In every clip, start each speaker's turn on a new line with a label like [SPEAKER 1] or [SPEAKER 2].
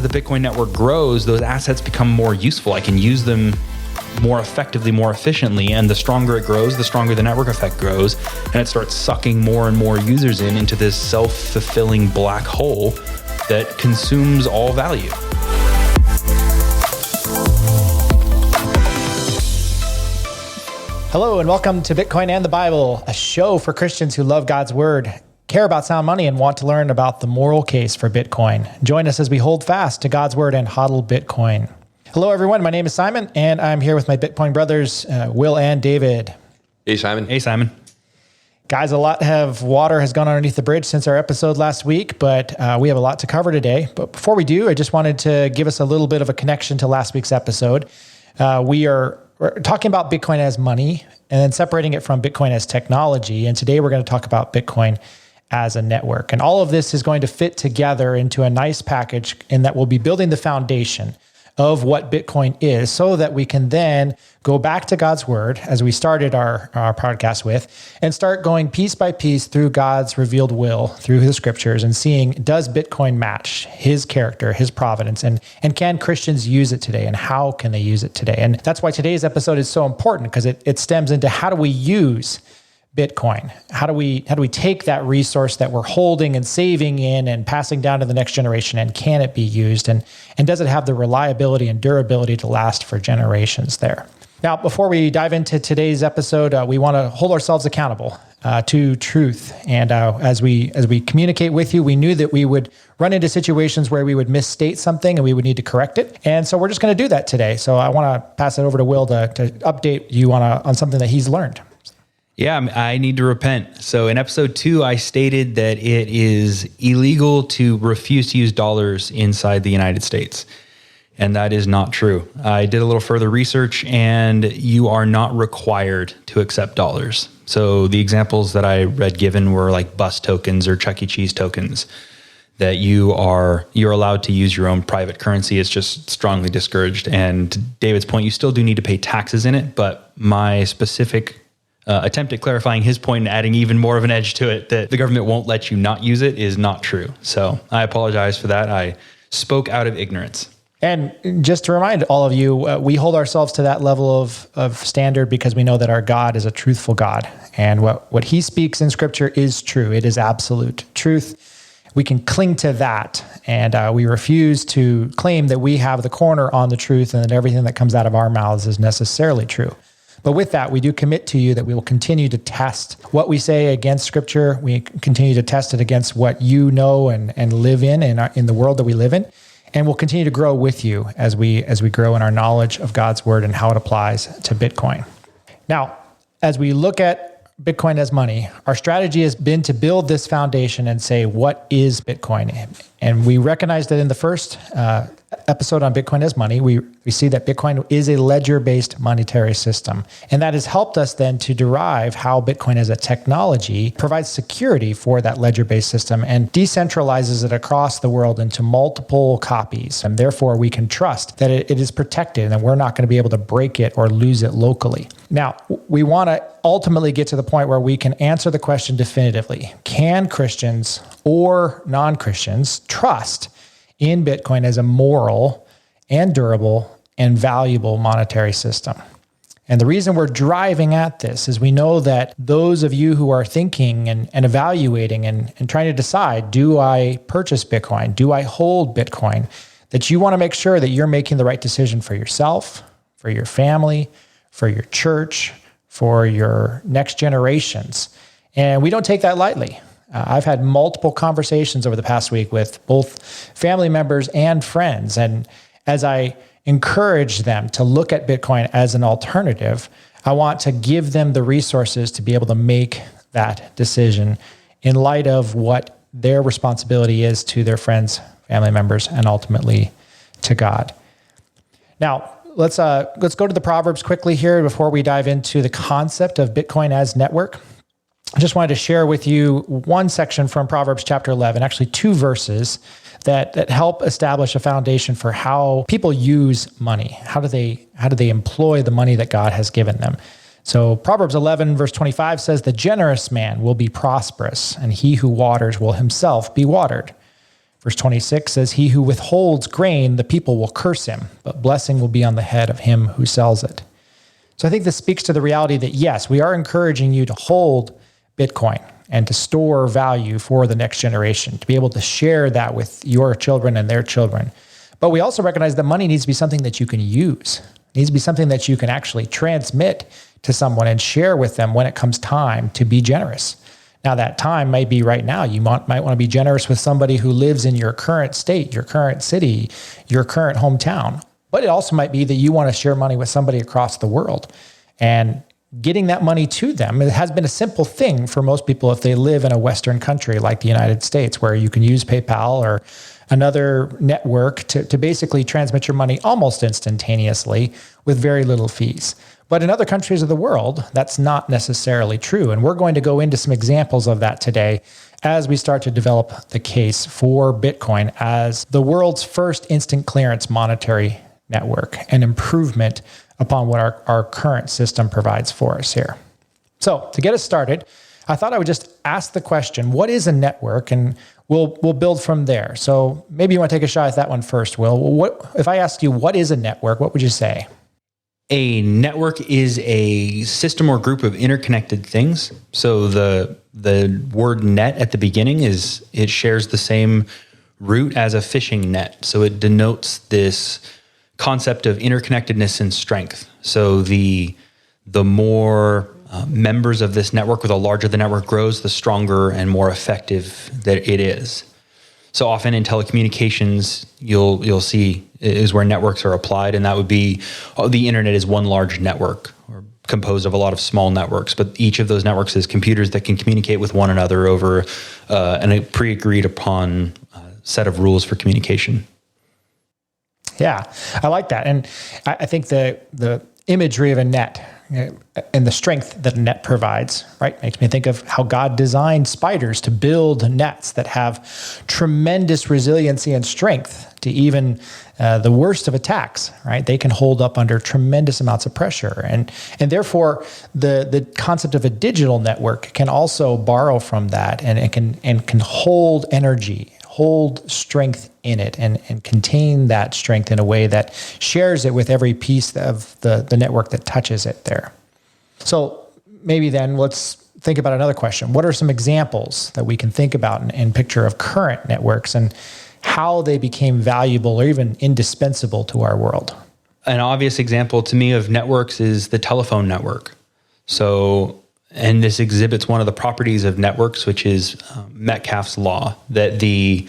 [SPEAKER 1] the Bitcoin network grows, those assets become more useful. I can use them more effectively, more efficiently, and the stronger it grows, the stronger the network effect grows, and it starts sucking more and more users into this self-fulfilling black hole that consumes all value.
[SPEAKER 2] Hello and welcome to Bitcoin and the Bible, a show for Christians who love God's Word, care about sound money, and want to learn about the moral case for Bitcoin. Join us as we hold fast to God's Word and hodl Bitcoin. Hello everyone, my name is Simon, and I'm here with my Bitcoin brothers, Will and David.
[SPEAKER 3] Hey Simon.
[SPEAKER 1] Hey Simon.
[SPEAKER 2] Guys, a lot of water has gone underneath the bridge since our episode last week, but we have a lot to cover today. But before we do, I just wanted to give us a little bit of a connection to last week's episode. We're talking about Bitcoin as money and then separating it from Bitcoin as technology. And today we're going to talk about Bitcoin as a network. And all of this is going to fit together into a nice package in that we'll be building the foundation of what Bitcoin is so that we can then go back to God's Word, as we started our podcast with, and start going piece by piece through God's revealed will, through His scriptures, and seeing, does Bitcoin match His character, His providence, and can Christians use it today, and how can they use it today? And that's why today's episode is so important, because it stems into how do we use Bitcoin? How do we take that resource that we're holding and saving in and passing down to the next generation, and can it be used? And does it have the reliability and durability to last for generations there? Now, before we dive into today's episode, we want to hold ourselves accountable to truth. And as we communicate with you, we knew that we would run into situations where we would misstate something and we would need to correct it. And so we're just going to do that today. So I want to pass it over to Will to update you on something that he's learned.
[SPEAKER 1] Yeah, I need to repent. So in episode 2, I stated that it is illegal to refuse to use dollars inside the United States. And that is not true. I did a little further research, and you are not required to accept dollars. So the examples that I read given were like bus tokens or Chuck E. Cheese tokens, that you're allowed to use your own private currency. It's just strongly discouraged. And to David's point, you still do need to pay taxes in it, but my specific attempt at clarifying his point and adding even more of an edge to it, that the government won't let you not use it, is not true. So I apologize for that. I spoke out of ignorance.
[SPEAKER 2] And just to remind all of you, we hold ourselves to that level of standard because we know that our God is a truthful God. And what He speaks in Scripture is true. It is absolute truth. We can cling to that. And we refuse to claim that we have the corner on the truth and that everything that comes out of our mouths is necessarily true. But with that, we do commit to you that we will continue to test what we say against Scripture. We continue to test it against what you know and live in the world that we live in. And we'll continue to grow with you as we grow in our knowledge of God's Word and how it applies to Bitcoin. Now, as we look at Bitcoin as money, our strategy has been to build this foundation and say, what is Bitcoin? And we recognize that in the first episode on Bitcoin as money, we see that Bitcoin is a ledger-based monetary system. And that has helped us then to derive how Bitcoin as a technology provides security for that ledger-based system and decentralizes it across the world into multiple copies. And therefore, we can trust that it is protected and that we're not going to be able to break it or lose it locally. Now, we want to ultimately get to the point where we can answer the question definitively. Can Christians or non-Christians trust in Bitcoin as a moral and durable and valuable monetary system? And the reason we're driving at this is we know that those of you who are thinking and evaluating and trying to decide, do I purchase Bitcoin? Do I hold Bitcoin? That you want to make sure that you're making the right decision for yourself, for your family, for your church, for your next generations. And we don't take that lightly. I've had multiple conversations over the past week with both family members and friends. And as I encourage them to look at Bitcoin as an alternative, I want to give them the resources to be able to make that decision in light of what their responsibility is to their friends, family members, and ultimately to God. Now, let's go to the Proverbs quickly here before we dive into the concept of Bitcoin as network. I just wanted to share with you one section from Proverbs chapter 11, actually 2 verses that help establish a foundation for how people use money. How do they employ the money that God has given them? So Proverbs 11 verse 25 says, "The generous man will be prosperous, and he who waters will himself be watered. Verse 26 says, "He who withholds grain, the people will curse him, but blessing will be on the head of him who sells it." So I think this speaks to the reality that, yes, we are encouraging you to hold Bitcoin and to store value for the next generation, to be able to share that with your children and their children. But we also recognize that money needs to be something that you can use. It needs to be something that you can actually transmit to someone and share with them when it comes time to be generous. Now, that time might be right now. You might want to be generous with somebody who lives in your current state, your current city, your current hometown. But it also might be that you want to share money with somebody across the world. And getting that money to them, it has been a simple thing for most people if they live in a Western country like the United States, where you can use PayPal or another network to basically transmit your money almost instantaneously with very little fees. But in other countries of the world, that's not necessarily true. And we're going to go into some examples of that today as we start to develop the case for Bitcoin as the world's first instant clearance monetary network, an improvement upon what our current system provides for us here. So to get us started, I thought I would just ask the question, what is a network? And we'll build from there. So maybe you want to take a shot at that one first, Will. If I asked you, what is a network, what would you say?
[SPEAKER 1] A network is a system or group of interconnected things. So the word net at the beginning it shares the same root as a fishing net. So it denotes this concept of interconnectedness and strength. So the more members of this network, or the larger the network grows, the stronger and more effective that it is. So often in telecommunications, you'll see is where networks are applied, and that would be the internet is one large network, or composed of a lot of small networks. But each of those networks is computers that can communicate with one another over a pre-agreed upon set of rules for communication.
[SPEAKER 2] Yeah, I like that. And I think the imagery of a net and the strength that a net provides, right, makes me think of how God designed spiders to build nets that have tremendous resiliency and strength to even the worst of attacks, right? They can hold up under tremendous amounts of pressure. And therefore, the concept of a digital network can also borrow from that and can hold energy, hold strength in it, and contain that strength in a way that shares it with every piece of the network that touches it there. So maybe then let's think about another question. What are some examples that we can think about and picture of current networks and how they became valuable or even indispensable to our world?
[SPEAKER 1] An obvious example to me of networks is the telephone network. And this exhibits one of the properties of networks, which is Metcalfe's law, that the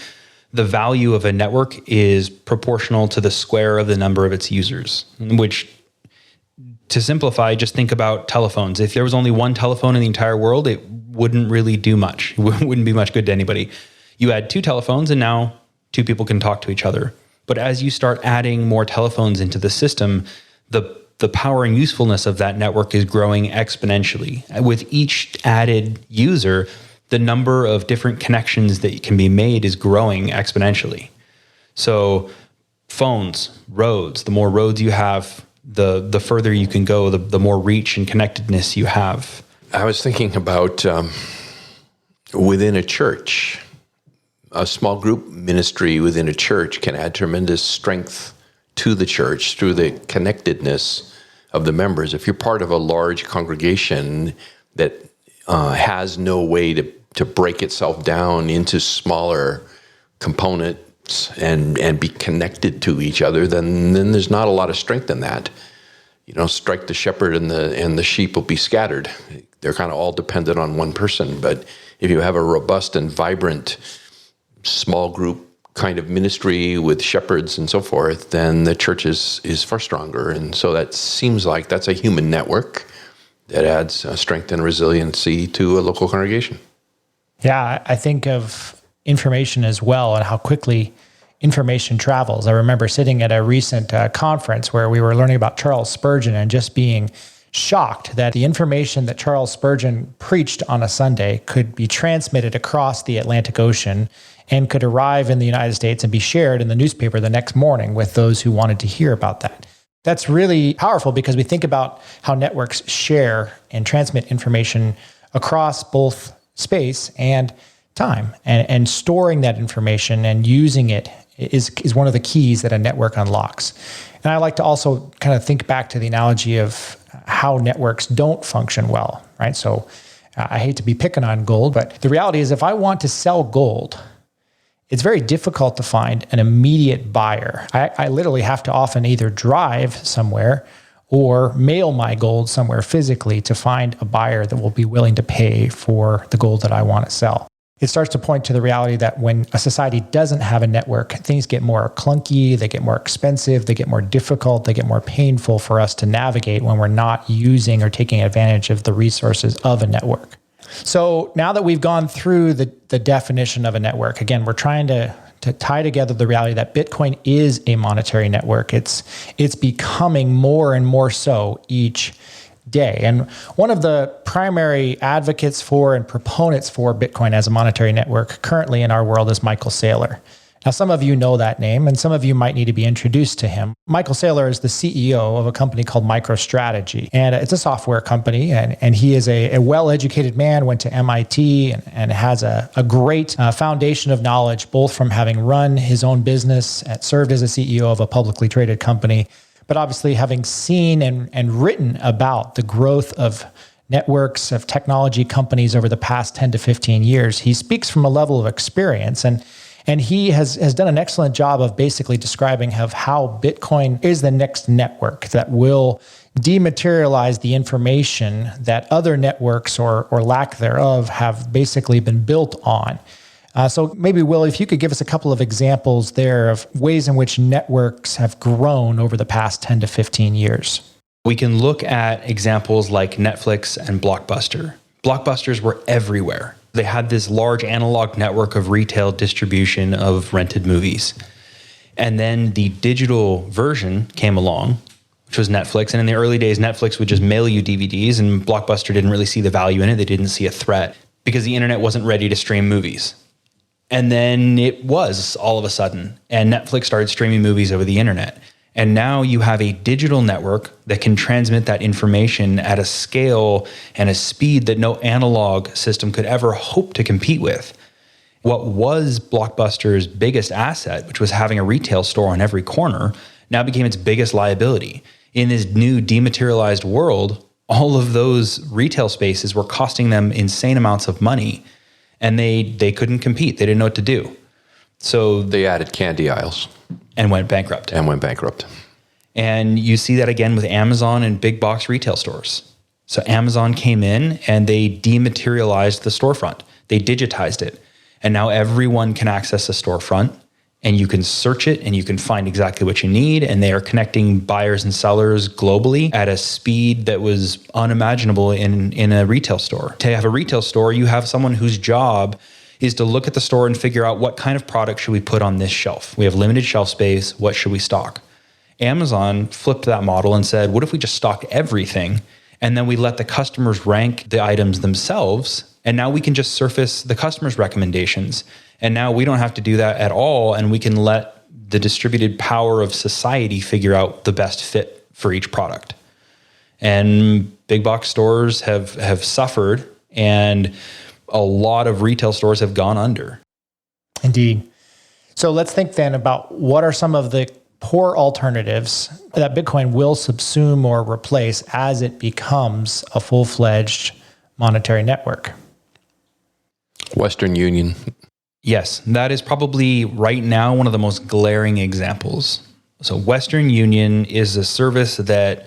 [SPEAKER 1] value of a network is proportional to the square of the number of its users, which, to simplify, just think about telephones. If there was only one telephone in the entire world, it wouldn't really do much. It wouldn't be much good to anybody. You add two telephones, and now two people can talk to each other. But as you start adding more telephones into the system, the power and usefulness of that network is growing exponentially. With each added user, the number of different connections that can be made is growing exponentially. So phones, roads, the more roads you have, the further you can go, the more reach and connectedness you have.
[SPEAKER 3] I was thinking about within a church, a small group ministry within a church can add tremendous strength to the church through the connectedness of the members. If you're part of a large congregation that has no way to break itself down into smaller components and be connected to each other, then there's not a lot of strength in that. Strike the shepherd and the sheep will be scattered. They're kind of all dependent on one person. But if you have a robust and vibrant small group kind of ministry with shepherds and so forth, then the church is far stronger. And so that seems like that's a human network that adds strength and resiliency to a local congregation.
[SPEAKER 2] Yeah, I think of information as well and how quickly information travels. I remember sitting at a recent conference where we were learning about Charles Spurgeon and just being shocked that the information that Charles Spurgeon preached on a Sunday could be transmitted across the Atlantic Ocean and could arrive in the United States and be shared in the newspaper the next morning with those who wanted to hear about that. That's really powerful because we think about how networks share and transmit information across both space and time. And storing that information and using it is one of the keys that a network unlocks. And I like to also kind of think back to the analogy of how networks don't function well, right? So I hate to be picking on gold, but the reality is if I want to sell gold, it's very difficult to find an immediate buyer. I literally have to often either drive somewhere or mail my gold somewhere physically to find a buyer that will be willing to pay for the gold that I want to sell. It starts to point to the reality that when a society doesn't have a network, things get more clunky, they get more expensive, they get more difficult, they get more painful for us to navigate when we're not using or taking advantage of the resources of a network. So now that we've gone through the definition of a network, again, we're trying to tie together the reality that Bitcoin is a monetary network. It's becoming more and more so each day. And one of the primary advocates for and proponents for Bitcoin as a monetary network currently in our world is Michael Saylor. Now, some of you know that name, and some of you might need to be introduced to him. Michael Saylor is the CEO of a company called MicroStrategy, and it's a software company, and he is a well-educated man, went to MIT, and has a great foundation of knowledge, both from having run his own business, served as a CEO of a publicly traded company, but obviously having seen and written about the growth of networks, of technology companies over the past 10 to 15 years. He speaks from a level of experience, and he has done an excellent job of basically describing of how Bitcoin is the next network that will dematerialize the information that other networks or lack thereof have basically been built on. So maybe, Will, if you could give us a couple of examples there of ways in which networks have grown over the past 10 to 15 years.
[SPEAKER 1] We can look at examples like Netflix and Blockbuster. Blockbusters were everywhere. They had this large analog network of retail distribution of rented movies. And then the digital version came along, which was Netflix. And in the early days, Netflix would just mail you DVDs, and Blockbuster didn't really see the value in it. They didn't see a threat because the internet wasn't ready to stream movies. And then it was all of a sudden, and Netflix started streaming movies over the internet. And now you have a digital network that can transmit that information at a scale and a speed that no analog system could ever hope to compete with. What was Blockbuster's biggest asset, which was having a retail store on every corner, now became its biggest liability. In this new dematerialized world, all of those retail spaces were costing them insane amounts of money, and they couldn't compete. They didn't know what to do. So
[SPEAKER 3] they added candy aisles.
[SPEAKER 1] And went bankrupt. And you see that again with Amazon and big box retail stores. So Amazon came in and they dematerialized the storefront. They digitized it. And now everyone can access a storefront, and you can search it and you can find exactly what you need. And they are connecting buyers and sellers globally at a speed that was unimaginable in a retail store. To have a retail store, you have someone whose job is to look at the store and figure out what kind of product should we put on this shelf. We have limited shelf space. What should we stock? Amazon flipped that model and said, what if we just stock everything and then we let the customers rank the items themselves, and now we can just surface the customer's recommendations. And now we don't have to do that at all, and we can let the distributed power of society figure out the best fit for each product. And big box stores have suffered, and a lot of retail stores have gone under.
[SPEAKER 2] Indeed. So let's think then about what are some of the poor alternatives that Bitcoin will subsume or replace as it becomes a full-fledged monetary network.
[SPEAKER 3] Western Union.
[SPEAKER 1] Yes, that is probably right now one of the most glaring examples. So Western Union is a service that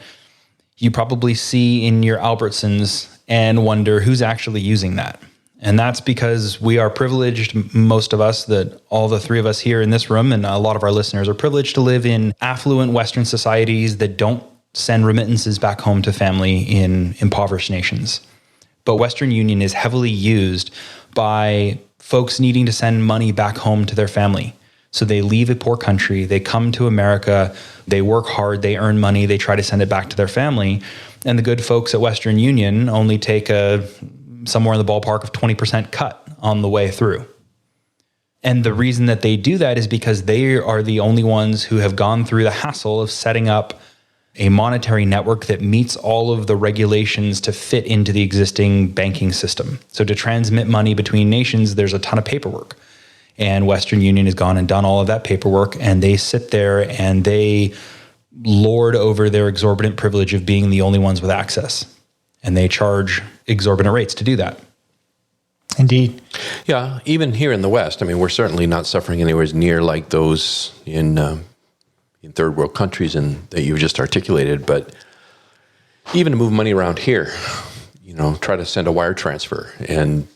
[SPEAKER 1] you probably see in your Albertsons and wonder who's actually using that. And that's because we are privileged, most of us, that all the three of us here in this room and a lot of our listeners are privileged to live in affluent Western societies that don't send remittances back home to family in impoverished nations. But Western Union is heavily used by folks needing to send money back home to their family. So they leave a poor country, they come to America, they work hard, they earn money, they try to send it back to their family. And the good folks at Western Union only take somewhere in the ballpark of 20% cut on the way through. And the reason that they do that is because they are the only ones who have gone through the hassle of setting up a monetary network that meets all of the regulations to fit into the existing banking system. So to transmit money between nations, there's a ton of paperwork. And Western Union has gone and done all of that paperwork, and they sit there and they lord over their exorbitant privilege of being the only ones with access. And they charge exorbitant rates to do that.
[SPEAKER 2] Indeed.
[SPEAKER 3] Yeah, even here in the West, I mean, we're certainly not suffering anywhere near like those in third world countries and that you've just articulated. But even to move money around here, try to send a wire transfer. And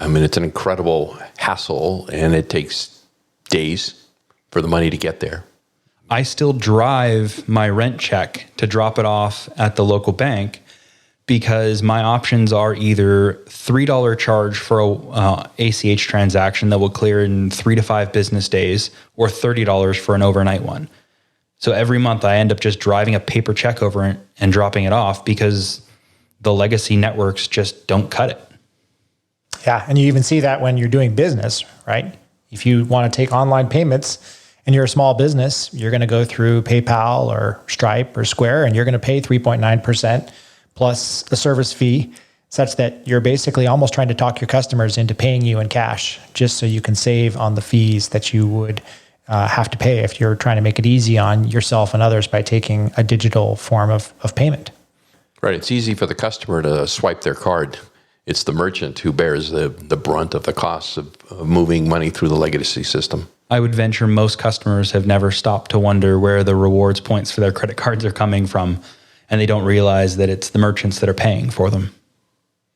[SPEAKER 3] I mean, it's an incredible hassle, and it takes days for the money to get there.
[SPEAKER 1] I still drive my rent check to drop it off at the local bank because my options are either $3 charge for a ACH transaction that will clear in 3 to 5 business days, or $30 for an overnight one. So every month I end up just driving a paper check over it and dropping it off because the legacy networks just don't cut it.
[SPEAKER 2] Yeah, and you even see that when you're doing business, right? If you want to take online payments and you're a small business, you're going to go through PayPal or Stripe or Square, and you're going to pay 3.9% plus a service fee, such that you're basically almost trying to talk your customers into paying you in cash just so you can save on the fees that you would have to pay if you're trying to make it easy on yourself and others by taking a digital form of payment.
[SPEAKER 3] Right. It's easy for the customer to swipe their card. It's the merchant who bears the brunt of the costs of moving money through the legacy system.
[SPEAKER 1] I would venture most customers have never stopped to wonder where the rewards points for their credit cards are coming from, and they don't realize that it's the merchants that are paying for them.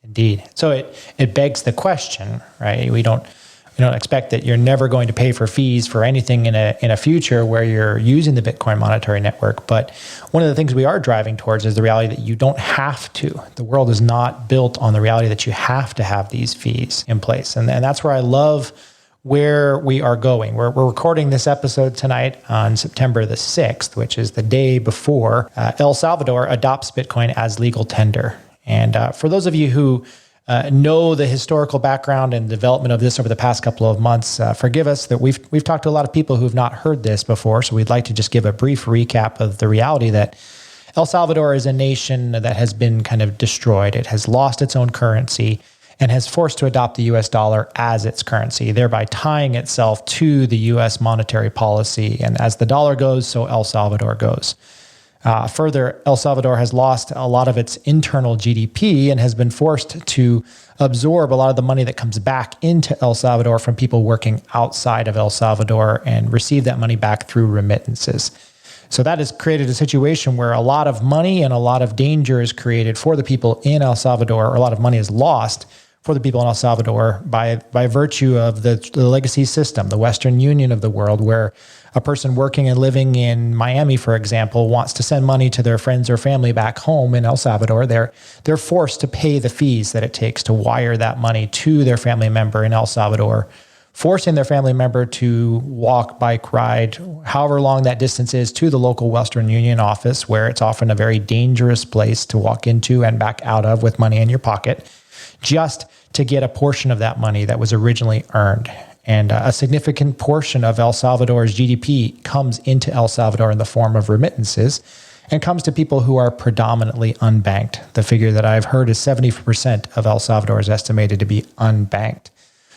[SPEAKER 2] Indeed. So it begs the question, right? We don't expect that you're never going to pay for fees for anything in a future where you're using the Bitcoin monetary network. But one of the things we are driving towards is the reality that you don't have to. The world is not built on the reality that you have to have these fees in place. And that's where I love where we are going. We're recording this episode tonight on September the 6th, which is the day before El Salvador adopts Bitcoin as legal tender. And for those of you who know the historical background and development of this over the past couple of months, forgive us that we've talked to a lot of people who have not heard this before. So we'd like to just give a brief recap of the reality that El Salvador is a nation that has been kind of destroyed. It has lost its own currency and has forced to adopt the US dollar as its currency, thereby tying itself to the US monetary policy. And as the dollar goes, so El Salvador goes. Further, El Salvador has lost a lot of its internal GDP and has been forced to absorb a lot of the money that comes back into El Salvador from people working outside of El Salvador and receive that money back through remittances. So that has created a situation where a lot of money and a lot of danger is created for the people in El Salvador, or a lot of money is lost for the people in El Salvador by virtue of the legacy system, the Western Union of the world, where a person working and living in Miami, for example, wants to send money to their friends or family back home in El Salvador. They're forced to pay the fees that it takes to wire that money to their family member in El Salvador, forcing their family member to walk, bike, ride, however long that distance is, to the local Western Union office, where it's often a very dangerous place to walk into and back out of with money in your pocket, just to get a portion of that money that was originally earned. And a significant portion of El Salvador's GDP comes into El Salvador in the form of remittances and comes to people who are predominantly unbanked. The figure that I've heard is 70% of El Salvador is estimated to be unbanked.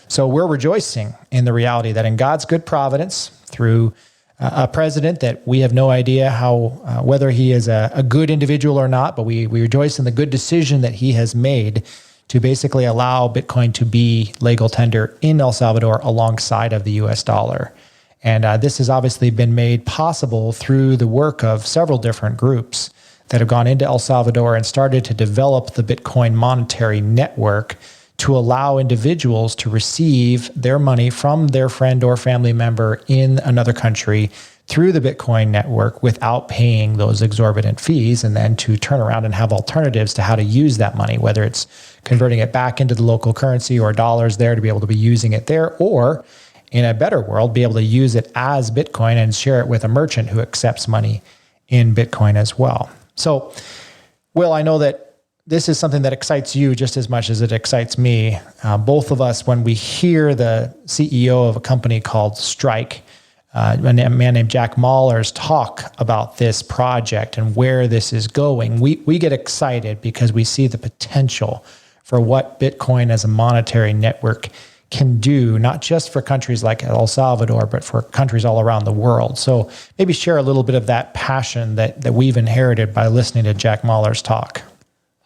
[SPEAKER 2] So we're rejoicing in the reality that in God's good providence, through a president that we have no idea how whether he is a good individual or not, but we rejoice in the good decision that he has made to basically allow Bitcoin to be legal tender in El Salvador alongside of the US dollar. And this has obviously been made possible through the work of several different groups that have gone into El Salvador and started to develop the Bitcoin monetary network to allow individuals to receive their money from their friend or family member in another country through the Bitcoin network without paying those exorbitant fees, and then to turn around and have alternatives to how to use that money, whether it's converting it back into the local currency or dollars there to be able to be using it there, or in a better world, be able to use it as Bitcoin and share it with a merchant who accepts money in Bitcoin as well. So, Will, I know that this is something that excites you just as much as it excites me. Both of us, when we hear the CEO of a company called Strike a man named Jack Mallers talk about this project and where this is going, we get excited because we see the potential for what Bitcoin as a monetary network can do, not just for countries like El Salvador, but for countries all around the world. So maybe share a little bit of that passion that we've inherited by listening to Jack Mallers talk.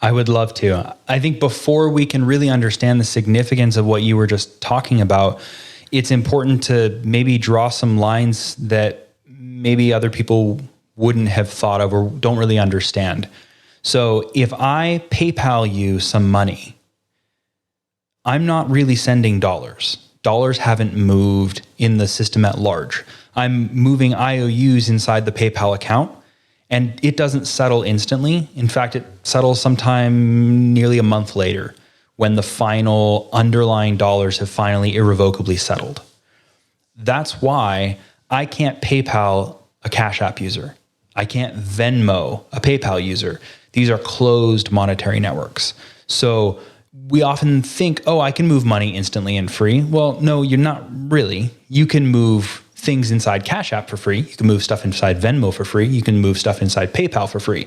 [SPEAKER 1] I would love to. I think before we can really understand the significance of what you were just talking about, it's important to maybe draw some lines that maybe other people wouldn't have thought of or don't really understand. So if I PayPal you some money, I'm not really sending dollars. Dollars haven't moved in the system at large. I'm moving IOUs inside the PayPal account, and it doesn't settle instantly. In fact, it settles sometime nearly a month later, when the final underlying dollars have finally irrevocably settled. That's why I can't PayPal a Cash App user. I can't Venmo a PayPal user. These are closed monetary networks. So we often think, oh, I can move money instantly and free. Well, no, you're not really. You can move things inside Cash App for free. You can move stuff inside Venmo for free. You can move stuff inside PayPal for free.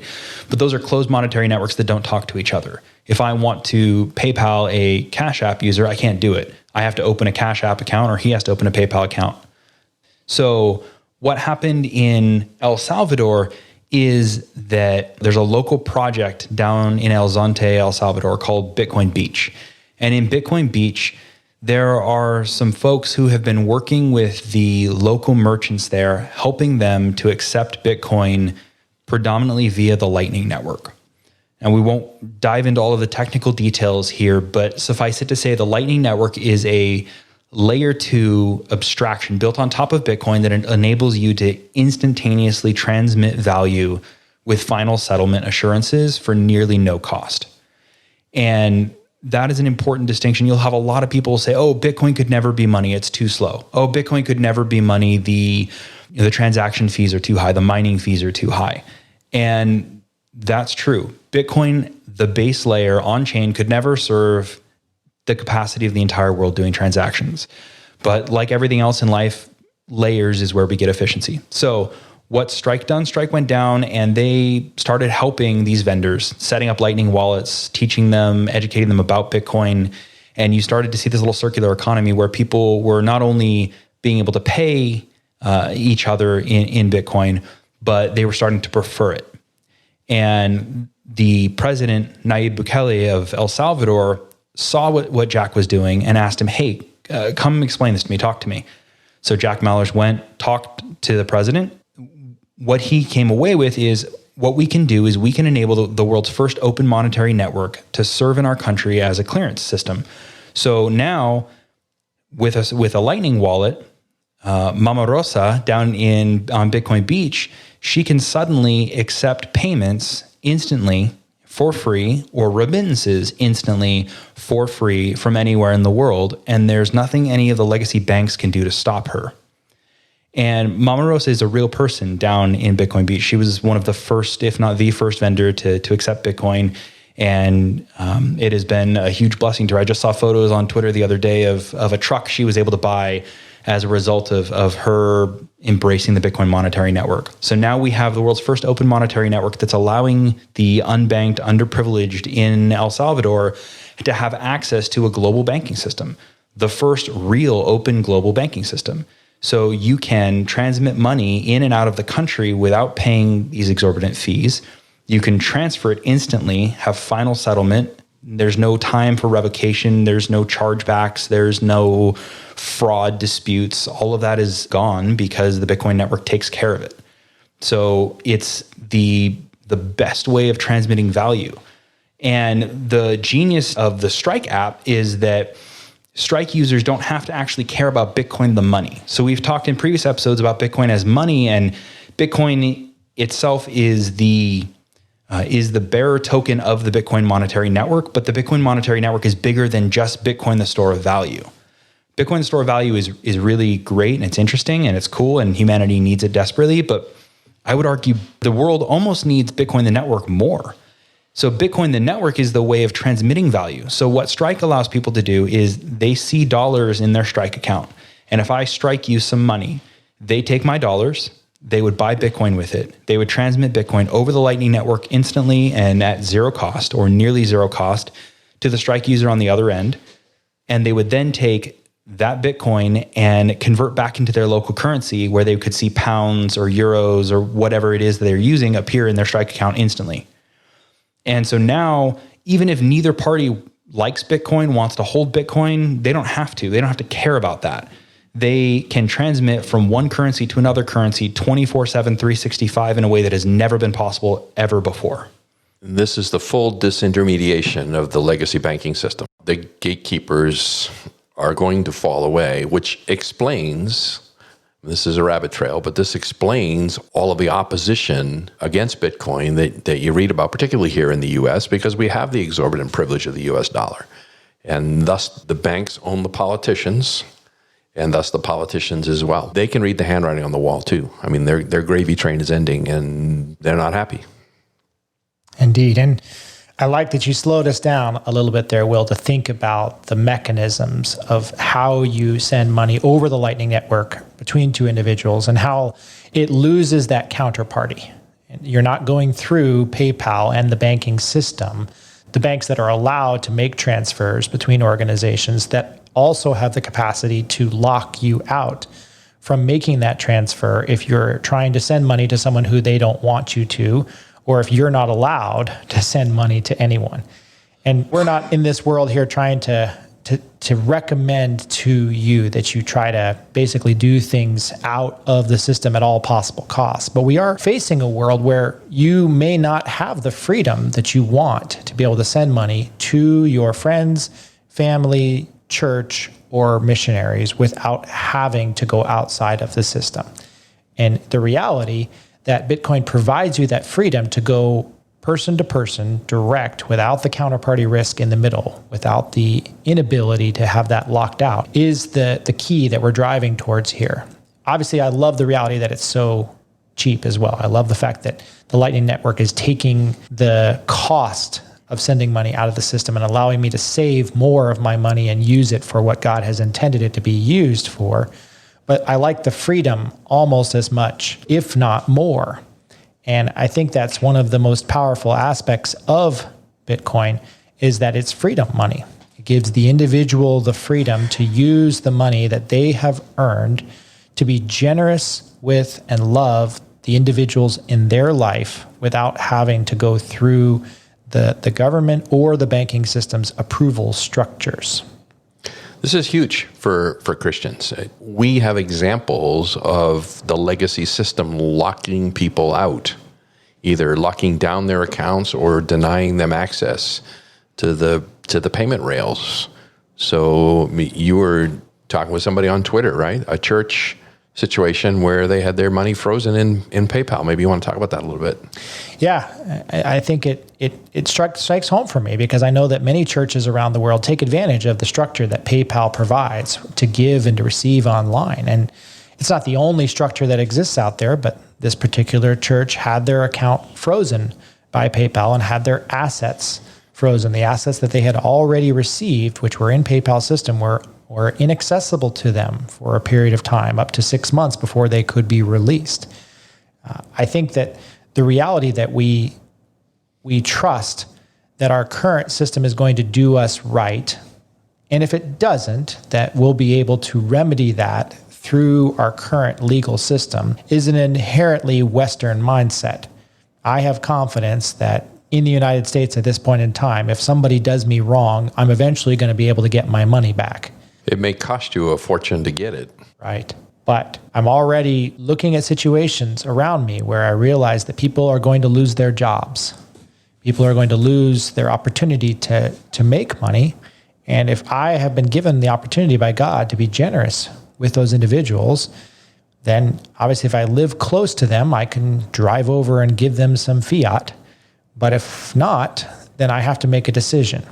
[SPEAKER 1] But those are closed monetary networks that don't talk to each other. If I want to PayPal a Cash App user, I can't do it. I have to open a Cash App account, or he has to open a PayPal account. So what happened in El Salvador is that there's a local project down in El Zonte, El Salvador, called Bitcoin Beach. And in Bitcoin Beach, there are some folks who have been working with the local merchants there, helping them to accept Bitcoin predominantly via the Lightning Network. And we won't dive into all of the technical details here, but suffice it to say, the Lightning Network is a layer 2 abstraction built on top of Bitcoin that enables you to instantaneously transmit value with final settlement assurances for nearly no cost. And that is an important distinction. You'll have a lot of people say, oh, Bitcoin could never be money, it's too slow. Oh, Bitcoin could never be money, the transaction fees are too high, the mining fees are too high. And that's true. Bitcoin, the base layer on chain, could never serve the capacity of the entire world doing transactions. But like everything else in life, layers is where we get efficiency. So what Strike done? Strike went down and they started helping these vendors, setting up Lightning wallets, teaching them, educating them about Bitcoin. And you started to see this little circular economy where people were not only being able to pay each other in Bitcoin, but they were starting to prefer it. And the president, Nayib Bukele of El Salvador, saw what Jack was doing and asked him, hey, come explain this to me, talk to me. So Jack Mallers went, talked to the president. What he came away with is, what we can do is we can enable the world's first open monetary network to serve in our country as a clearance system. So now with a Lightning wallet, Mama Rosa down on Bitcoin Beach, she can suddenly accept payments instantly for free, or remittances instantly for free from anywhere in the world. And there's nothing any of the legacy banks can do to stop her. And Mama Rosa is a real person down in Bitcoin Beach. She was one of the first, if not the first vendor to accept Bitcoin. And it has been a huge blessing to her. I just saw photos on Twitter the other day of a truck she was able to buy as a result of her embracing the Bitcoin monetary network. So now we have the world's first open monetary network that's allowing the unbanked, underprivileged in El Salvador to have access to a global banking system, the first real open global banking system. So you can transmit money in and out of the country without paying these exorbitant fees. You can transfer it instantly, have final settlement. There's no time for revocation. There's no chargebacks. There's no fraud disputes. All of that is gone because the Bitcoin network takes care of it. So it's the best way of transmitting value. And the genius of the Strike app is that Strike users don't have to actually care about Bitcoin, the money. So we've talked in previous episodes about Bitcoin as money, and Bitcoin itself is the bearer token of the Bitcoin monetary network, but the Bitcoin monetary network is bigger than just Bitcoin, the store of value. Bitcoin, the store of value is really great, and it's interesting, and it's cool, and humanity needs it desperately, but I would argue the world almost needs Bitcoin, the network, more. So Bitcoin, the network, is the way of transmitting value. So what Strike allows people to do is they see dollars in their Strike account. And if I strike you some money, They take my dollars, they would buy Bitcoin with it. They would transmit Bitcoin over the Lightning Network instantly and at zero cost or nearly zero cost to the Strike user on the other end. And they would then take that Bitcoin and convert back into their local currency where they could see pounds or euros or whatever it is that they're using appear in their Strike account instantly. And so now, even if neither party likes Bitcoin, wants to hold Bitcoin, they don't have to. They don't have to care about that. They can transmit from one currency to another currency 24/7, 365 in a way that has never been possible ever before.
[SPEAKER 3] This is the full disintermediation of the legacy banking system. The gatekeepers are going to fall away, which explains, this is a rabbit trail, but this explains all of the opposition against Bitcoin that you read about, particularly here in the US, because we have the exorbitant privilege of the US dollar. And thus the banks own the politicians, and thus the politicians as well. They can read the handwriting on the wall too. I mean, their gravy train is ending and they're not happy.
[SPEAKER 2] Indeed. And I like that you slowed us down a little bit there, Will, to think about the mechanisms of how you send money over the Lightning Network between two individuals and how it loses that counterparty. You're not going through PayPal and the banking system, the banks that are allowed to make transfers between organizations that also have the capacity to lock you out from making that transfer if you're trying to send money to someone who they don't want you to, or if you're not allowed to send money to anyone. And we're not in this world here trying to recommend to you that you try to basically do things out of the system at all possible costs. But we are facing a world where you may not have the freedom that you want to be able to send money to your friends, family, church, or missionaries without having to go outside of the system. And the reality that Bitcoin provides you that freedom to go person to person, direct, without the counterparty risk in the middle, without the inability to have that locked out, is the key that we're driving towards here. Obviously, I love the reality that it's so cheap as well. I love the fact that the Lightning Network is taking the cost of sending money out of the system and allowing me to save more of my money and use it for what God has intended it to be used for. But I like the freedom almost as much, if not more. And I think that's one of the most powerful aspects of Bitcoin is that it's freedom money. It gives the individual the freedom to use the money that they have earned to be generous with and love the individuals in their life without having to go through the government or the banking system's approval structures.
[SPEAKER 3] This is huge for Christians. We have examples of the legacy system locking people out, either locking down their accounts or denying them access to the payment rails. So you were talking with somebody on Twitter, right? A church situation where they had their money frozen in PayPal. Maybe you want to talk about that a little bit.
[SPEAKER 2] Yeah, I think it strikes home for me because I know that many churches around the world take advantage of the structure that PayPal provides to give and to receive online. And it's not the only structure that exists out there, but this particular church had their account frozen by PayPal and had their assets frozen. The assets that they had already received, which were in PayPal's system, were inaccessible to them for a period of time, up to 6 months before they could be released. I think that the reality that we trust that our current system is going to do us right, and if it doesn't, that we'll be able to remedy that through our current legal system, is an inherently Western mindset. I have confidence that in the United States at this point in time, if somebody does me wrong, I'm eventually going to be able to get my money back.
[SPEAKER 3] It may cost you a fortune to get it.
[SPEAKER 2] Right. But I'm already looking at situations around me where I realize that people are going to lose their jobs. People are going to lose their opportunity to make money. And if I have been given the opportunity by God to be generous with those individuals, then obviously if I live close to them, I can drive over and give them some fiat. But if not, then I have to make a decision.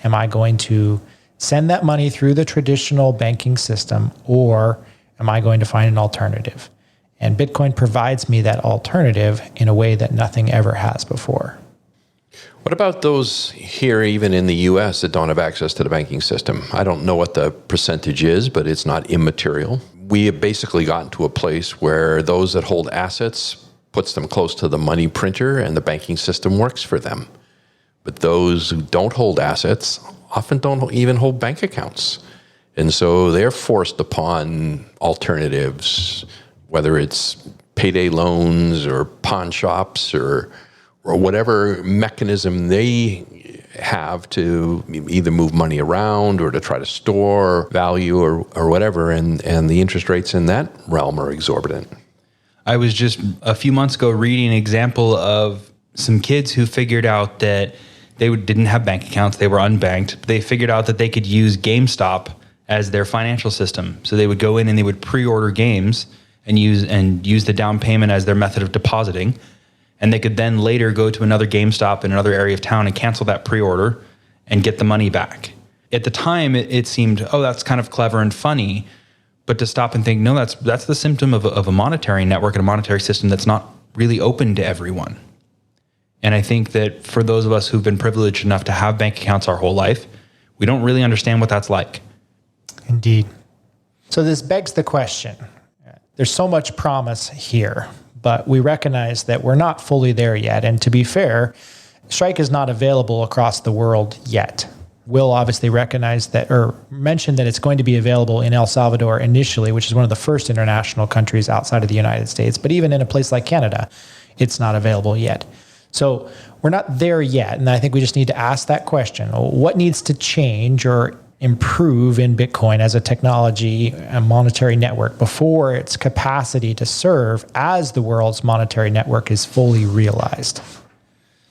[SPEAKER 2] Am I going to send that money through the traditional banking system, or am I going to find an alternative? And Bitcoin provides me that alternative in a way that nothing ever has before.
[SPEAKER 3] What about those here, even in the U.S., that don't have access to the banking system? I don't know what the percentage is, but it's not immaterial. we have basically gotten to a place where those that hold assets puts them close to the money printer and the banking system works for them. But those who don't hold assets often don't even hold bank accounts. And so they're forced upon alternatives, whether it's payday loans or pawn shops or whatever mechanism they have to either move money around or to try to store value or whatever. And the interest rates in that realm are exorbitant.
[SPEAKER 1] I was just a few months ago reading an example of some kids who figured out that they didn't have bank accounts. They were unbanked. They figured out that they could use GameStop as their financial system. So they would go in and they would pre-order games and use the down payment as their method of depositing. And they could then later go to another GameStop in another area of town and cancel that pre-order and get the money back. At the time, it seemed, oh, that's kind of clever and funny. But to stop and think, no, that's the symptom of a monetary network and a monetary system that's not really open to everyone. And I think that for those of us who've been privileged enough to have bank accounts our whole life, we don't really understand what that's like.
[SPEAKER 2] Indeed. So this begs the question. There's so much promise here, but we recognize that we're not fully there yet. And to be fair, Strike is not available across the world yet. We'll obviously recognize that, or mention that it's going to be available in El Salvador initially, which is one of the first international countries outside of the United States. But even in a place like Canada, it's not available yet. So we're not there yet. And I think we just need to ask that question. What needs to change or improve in Bitcoin as a technology, a monetary network, before its capacity to serve as the world's monetary network is fully realized?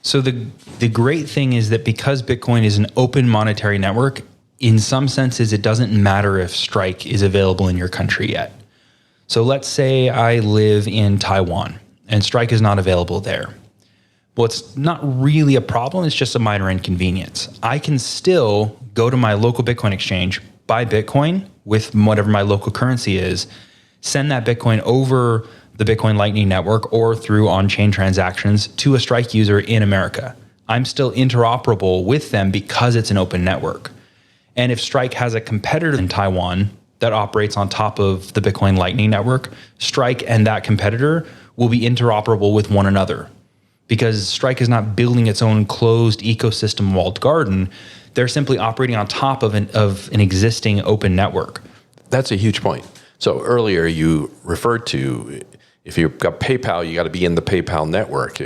[SPEAKER 1] So the great thing is that because Bitcoin is an open monetary network, in some senses, it doesn't matter if Strike is available in your country yet. So let's say I live in Taiwan and Strike is not available there. Well, it's not really a problem. It's just a minor inconvenience. I can still go to my local Bitcoin exchange, buy Bitcoin with whatever my local currency is, send that Bitcoin over the Bitcoin Lightning Network or through on-chain transactions to a Strike user in America. I'm still interoperable with them because it's an open network. And if Strike has a competitor in Taiwan that operates on top of the Bitcoin Lightning Network, Strike and that competitor will be interoperable with one another. Because Strike is not building its own closed ecosystem walled garden. They're simply operating on top of an existing open network.
[SPEAKER 3] That's a huge point. So earlier you referred to, if you've got PayPal, you got to be in the PayPal network,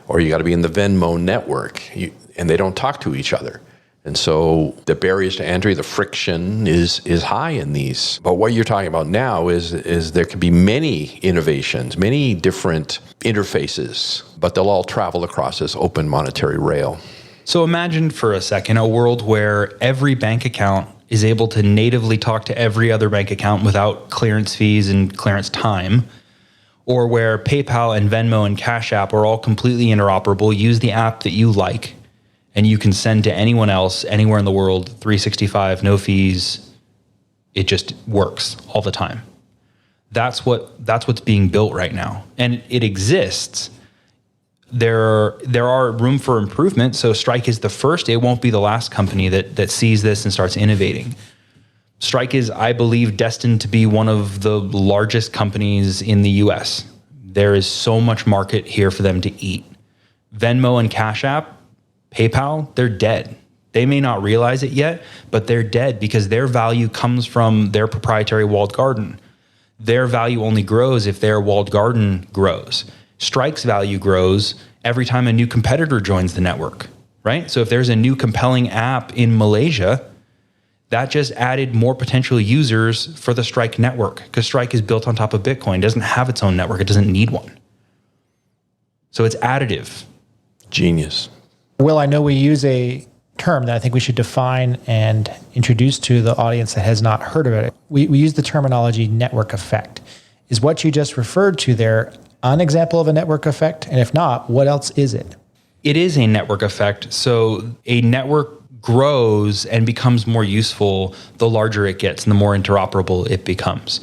[SPEAKER 3] or you got to be in the Venmo network, and they don't talk to each other. And so the barriers to entry, the friction is high in these. But what you're talking about now is there could be many innovations, many different interfaces, but they'll all travel across this open monetary rail.
[SPEAKER 1] So imagine for a second a world where every bank account is able to natively talk to every other bank account without clearance fees and clearance time, or where PayPal and Venmo and Cash App are all completely interoperable. Use the app that you like, and you can send to anyone else, anywhere in the world, 365, no fees. It just works all the time. That's what's being built right now. And it exists. There are room for improvement. So Strike is the first. It won't be the last company that sees this and starts innovating. Strike is, I believe, destined to be one of the largest companies in the US. There is so much market here for them to eat. Venmo and Cash App, PayPal, they're dead. They may not realize it yet, but they're dead because their value comes from their proprietary walled garden. Their value only grows if their walled garden grows. Strike's value grows every time a new competitor joins the network, right? So if there's a new compelling app in Malaysia, that just added more potential users for the Strike network because Strike is built on top of Bitcoin. It doesn't have its own network. It doesn't need one. So it's additive.
[SPEAKER 3] Genius.
[SPEAKER 2] Will, I know we use a term that I think we should define and introduce to the audience that has not heard of it. We use the terminology network effect. Is what you just referred to there an example of a network effect? And if not, what else is it?
[SPEAKER 1] It is a network effect. So a network grows and becomes more useful the larger it gets and the more interoperable it becomes.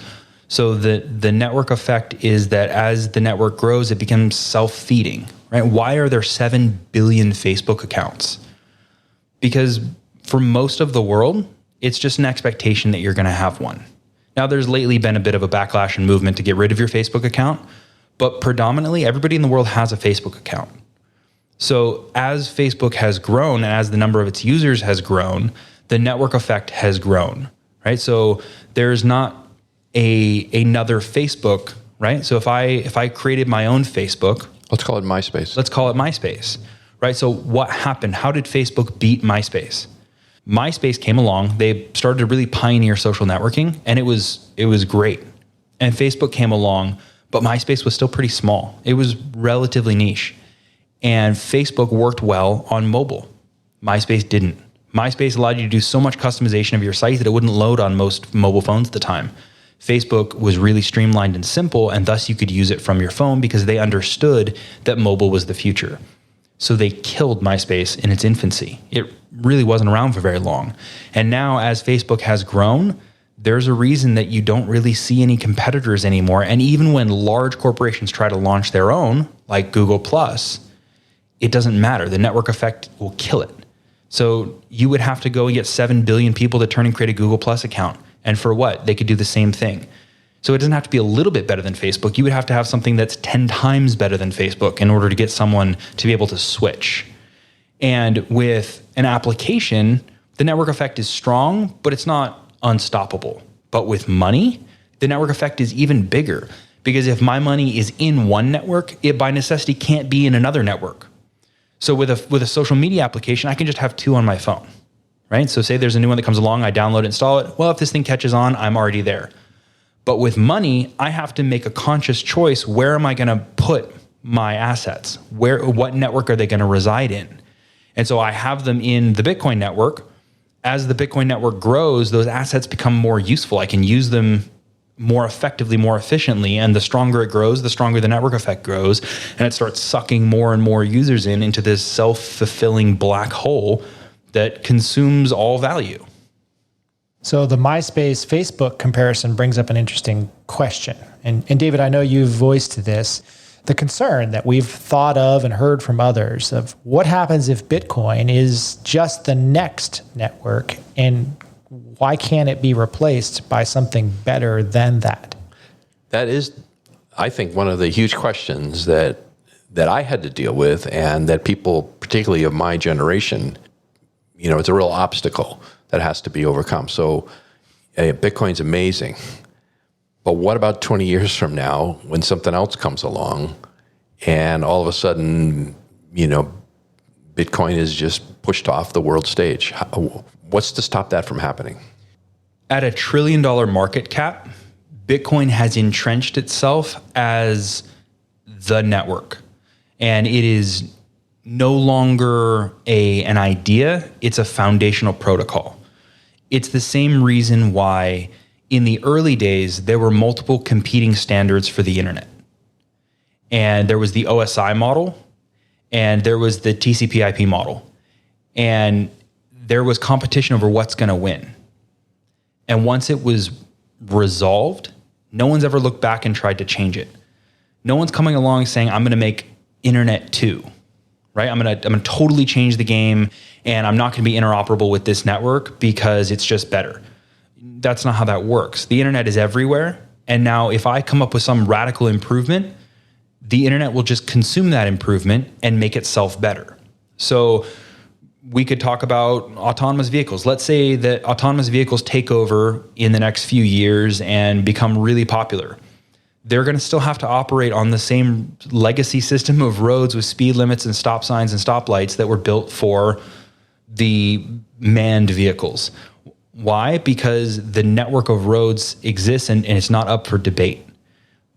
[SPEAKER 1] So the network effect is that as the network grows, it becomes self-feeding, right? Why are there 7 billion Facebook accounts? Because for most of the world, it's just an expectation that you're going to have one. Now, there's lately been a bit of a backlash and movement to get rid of your Facebook account, but predominantly everybody in the world has a Facebook account. So as Facebook has grown and as the number of its users has grown, the network effect has grown, right? So there's not another Facebook, right? So if I created my own Facebook,
[SPEAKER 3] let's call it MySpace,
[SPEAKER 1] right? So what happened? How did Facebook beat MySpace? MySpace came along, they started to really pioneer social networking, and it was great. And Facebook came along, but MySpace was still pretty small. It was relatively niche. And Facebook worked well on mobile. MySpace didn't. MySpace allowed you to do so much customization of your site that it wouldn't load on most mobile phones at the time. Facebook was really streamlined and simple, and thus you could use it from your phone because they understood that mobile was the future. So they killed MySpace in its infancy. It really wasn't around for very long. And now as Facebook has grown, there's a reason that you don't really see any competitors anymore. And even when large corporations try to launch their own, like Google+, it doesn't matter. The network effect will kill it. So you would have to go and get 7 billion people to turn and create a Google+ account. And for what? They could do the same thing. So it doesn't have to be a little bit better than Facebook. You would have to have something that's 10 times better than Facebook in order to get someone to be able to switch. And with an application, the network effect is strong, but it's not unstoppable. But with money, the network effect is even bigger, because if my money is in one network, it by necessity can't be in another network. So with a social media application, I can just have two on my phone, right? So say there's a new one that comes along, I download it, install it. Well, if this thing catches on, I'm already there. But with money, I have to make a conscious choice. Where am I going to put my assets? What network are they going to reside in? And so I have them in the Bitcoin network. As the Bitcoin network grows, those assets become more useful. I can use them more effectively, more efficiently. And the stronger it grows, the stronger the network effect grows. And it starts sucking more and more users into this self-fulfilling black hole that consumes all value.
[SPEAKER 2] So the MySpace Facebook comparison brings up an interesting question. And David, I know you've voiced this, the concern that we've thought of and heard from others of what happens if Bitcoin is just the next network, and why can't it be replaced by something better than that?
[SPEAKER 3] That is, I think, one of the huge questions that I had to deal with, and that people, particularly of my generation, it's a real obstacle that has to be overcome. So Bitcoin's amazing. But what about 20 years from now when something else comes along and all of a sudden, Bitcoin is just pushed off the world stage? What's to stop that from happening?
[SPEAKER 1] At $1 trillion market cap, Bitcoin has entrenched itself as the network. And it is no longer an idea, it's a foundational protocol. It's the same reason why in the early days, there were multiple competing standards for the internet. And there was the OSI model, and there was the TCP/IP model. And there was competition over what's going to win. And once it was resolved, no one's ever looked back and tried to change it. No one's coming along saying, I'm going to make Internet 2. Right? I'm going to totally change the game, and I'm not going to be interoperable with this network because it's just better. That's not how that works. The internet is everywhere. And now if I come up with some radical improvement, the internet will just consume that improvement and make itself better. So we could talk about autonomous vehicles. Let's say that autonomous vehicles take over in the next few years and become really popular. They're going to still have to operate on the same legacy system of roads with speed limits and stop signs and stoplights that were built for the manned vehicles. Why? Because the network of roads exists and it's not up for debate.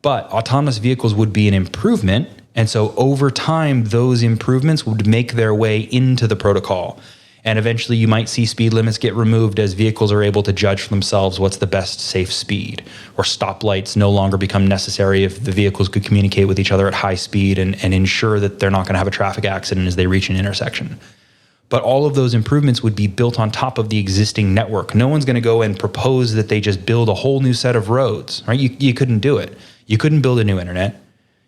[SPEAKER 1] But autonomous vehicles would be an improvement. And so over time, those improvements would make their way into the protocol. And eventually you might see speed limits get removed as vehicles are able to judge for themselves what's the best safe speed. Or stoplights no longer become necessary if the vehicles could communicate with each other at high speed and ensure that they're not going to have a traffic accident as they reach an intersection. But all of those improvements would be built on top of the existing network. No one's going to go and propose that they just build a whole new set of roads, right? You couldn't do it. You couldn't build a new internet.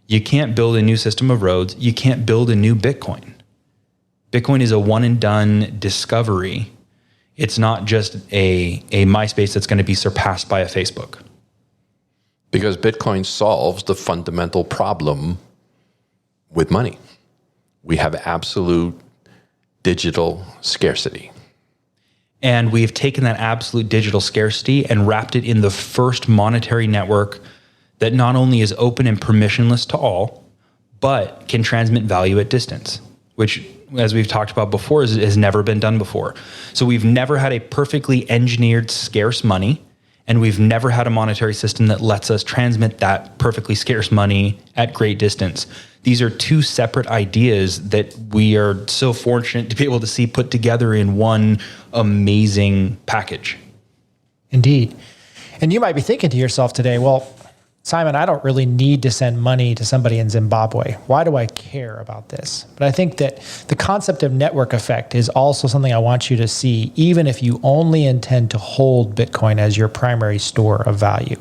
[SPEAKER 1] You can't build a new system of roads. You can't build a new Bitcoin. Bitcoin is a one and done discovery. It's not just a MySpace that's going to be surpassed by a Facebook.
[SPEAKER 3] Because Bitcoin solves the fundamental problem with money. We have absolute digital scarcity.
[SPEAKER 1] And we've taken that absolute digital scarcity and wrapped it in the first monetary network that not only is open and permissionless to all, but can transmit value at distance, which, as we've talked about before, has never been done before. So we've never had a perfectly engineered scarce money, and we've never had a monetary system that lets us transmit that perfectly scarce money at great distance. These are two separate ideas that we are so fortunate to be able to see put together in one amazing package.
[SPEAKER 2] Indeed. And you might be thinking to yourself today, well, Simon, I don't really need to send money to somebody in Zimbabwe. Why do I care about this? But I think that the concept of network effect is also something I want you to see, even if you only intend to hold Bitcoin as your primary store of value.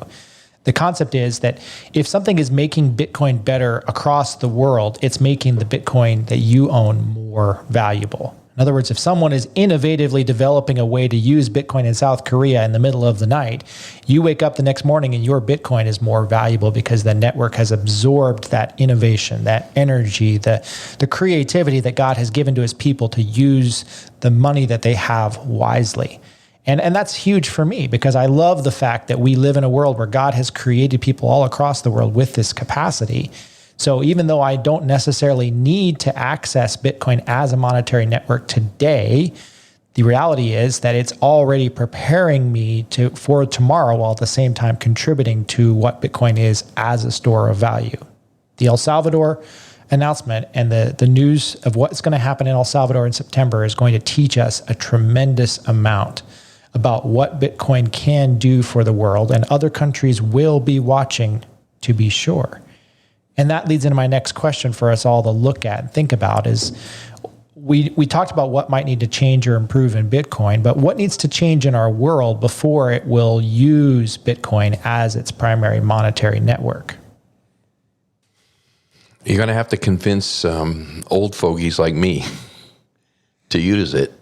[SPEAKER 2] The concept is that if something is making Bitcoin better across the world, it's making the Bitcoin that you own more valuable. In other words, if someone is innovatively developing a way to use Bitcoin in South Korea in the middle of the night, you wake up the next morning and your Bitcoin is more valuable because the network has absorbed that innovation, that energy, the creativity that God has given to his people to use the money that they have wisely. And that's huge for me because I love the fact that we live in a world where God has created people all across the world with this capacity. So even though I don't necessarily need to access Bitcoin as a monetary network today, the reality is that it's already preparing me for tomorrow while at the same time contributing to what Bitcoin is as a store of value. The El Salvador announcement and the news of what's going to happen in El Salvador in September is going to teach us a tremendous amount about what Bitcoin can do for the world, and other countries will be watching to be sure. And that leads into my next question for us all to look at and think about is we talked about what might need to change or improve in Bitcoin, but what needs to change in our world before it will use Bitcoin as its primary monetary network?
[SPEAKER 3] You're going to have to convince old fogies like me to use it,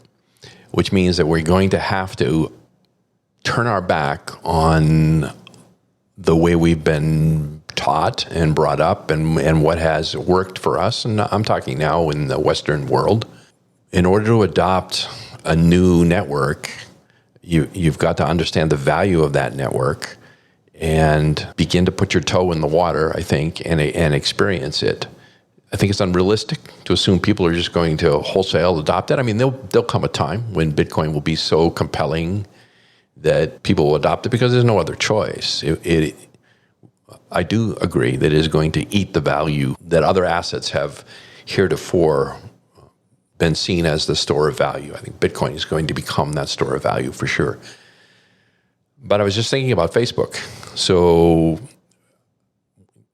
[SPEAKER 3] which means that we're going to have to turn our back on the way we've been taught and brought up and what has worked for us. And I'm talking now in the Western world. In order to adopt a new network, you've got to understand the value of that network and begin to put your toe in the water, I think, and experience it. I think it's unrealistic to assume people are just going to wholesale adopt it. I mean, there'll come a time when Bitcoin will be so compelling that people will adopt it because there's no other choice. I do agree that it is going to eat the value that other assets have heretofore been seen as the store of value. I think Bitcoin is going to become that store of value for sure. But I was just thinking about Facebook. So,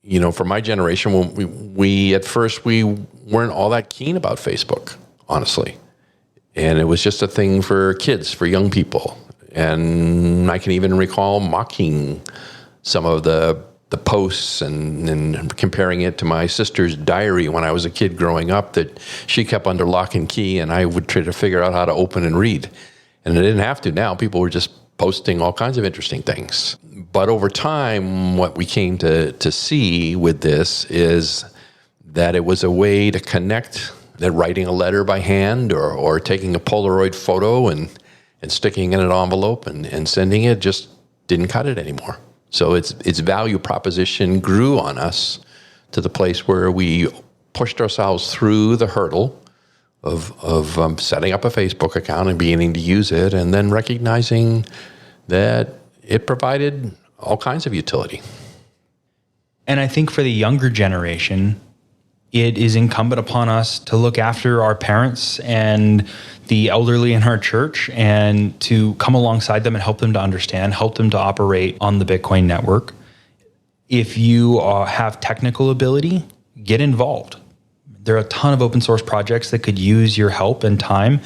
[SPEAKER 3] you know, for my generation, when we at first, we weren't all that keen about Facebook, honestly. And it was just a thing for kids, for young people. And I can even recall mocking some of the posts and comparing it to my sister's diary when I was a kid growing up that she kept under lock and key, and I would try to figure out how to open and read. And I didn't have to. Now people were just posting all kinds of interesting things. But over time, what we came to see with this is that it was a way to connect, that writing a letter by hand or taking a Polaroid photo and sticking it in an envelope and sending it just didn't cut it anymore. So its value proposition grew on us to the place where we pushed ourselves through the hurdle of setting up a Facebook account and beginning to use it, and then recognizing that it provided all kinds of utility.
[SPEAKER 1] And I think for the younger generation, it is incumbent upon us to look after our parents and the elderly in our church and to come alongside them and help them to understand, help them to operate on the Bitcoin network. If you have technical ability, get involved. There are a ton of open source projects that could use your help and time.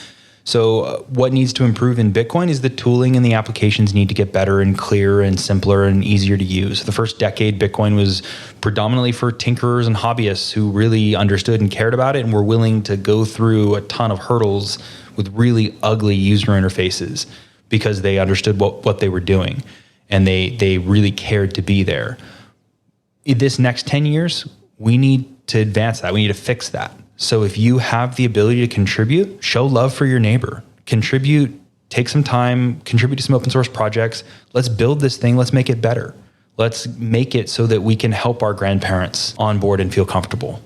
[SPEAKER 1] So what needs to improve in Bitcoin is the tooling and the applications need to get better and clearer and simpler and easier to use. The first decade, Bitcoin was predominantly for tinkerers and hobbyists who really understood and cared about it and were willing to go through a ton of hurdles with really ugly user interfaces because they understood what they were doing and they really cared to be there. In this next 10 years, we need to advance that. We need to fix that. So if you have the ability to contribute, show love for your neighbor. Contribute, take some time, contribute to some open source projects. Let's build this thing. Let's make it better. Let's make it so that we can help our grandparents on board and feel comfortable.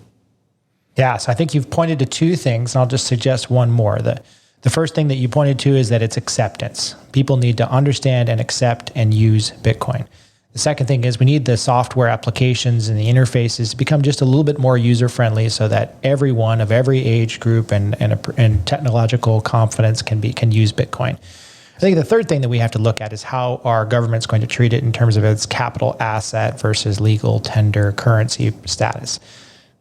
[SPEAKER 2] Yeah, so I think you've pointed to two things, and I'll just suggest one more. The first thing that you pointed to is that it's acceptance. People need to understand and accept and use Bitcoin. The second thing is we need the software applications and the interfaces to become just a little bit more user-friendly so that everyone of every age group and technological confidence can use Bitcoin. I think the third thing that we have to look at is how our government's going to treat it in terms of its capital asset versus legal tender currency status.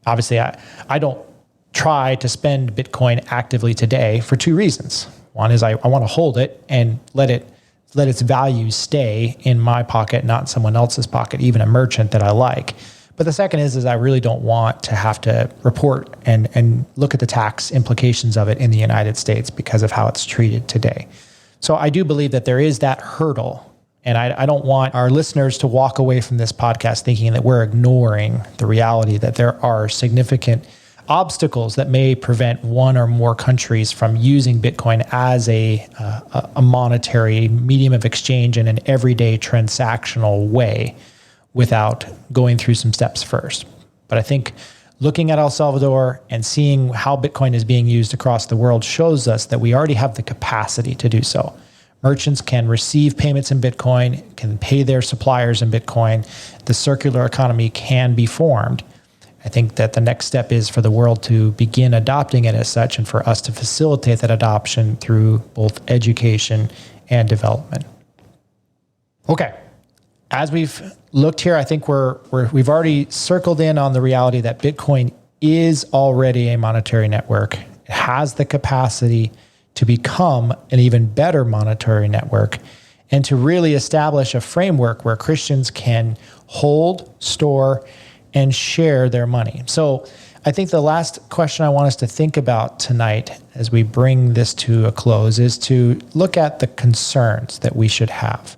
[SPEAKER 2] Obviously, I don't try to spend Bitcoin actively today for two reasons. One is I want to hold it and let its value stay in my pocket, not in someone else's pocket, even a merchant that I like. But the second is I really don't want to have to report and look at the tax implications of it in the United States because of how it's treated today. So I do believe that there is that hurdle. And I don't want our listeners to walk away from this podcast thinking that we're ignoring the reality that there are significant obstacles that may prevent one or more countries from using Bitcoin as a monetary medium of exchange in an everyday transactional way without going through some steps first. But I think looking at El Salvador and seeing how Bitcoin is being used across the world shows us that we already have the capacity to do so. Merchants can receive payments in Bitcoin, can pay their suppliers in Bitcoin. The circular economy can be formed. I think that the next step is for the world to begin adopting it as such and for us to facilitate that adoption through both education and development. Okay. As we've looked here, I think we've already circled in on the reality that Bitcoin is already a monetary network. It has the capacity to become an even better monetary network and to really establish a framework where Christians can hold, store, and share their money. So I think the last question I want us to think about tonight as we bring this to a close is to look at the concerns that we should have.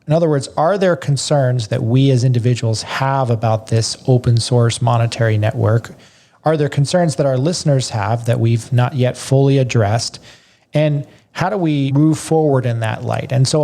[SPEAKER 2] In other words, are there concerns that we as individuals have about this open source monetary network? Are there concerns that our listeners have that we've not yet fully addressed? And how do we move forward in that light? And so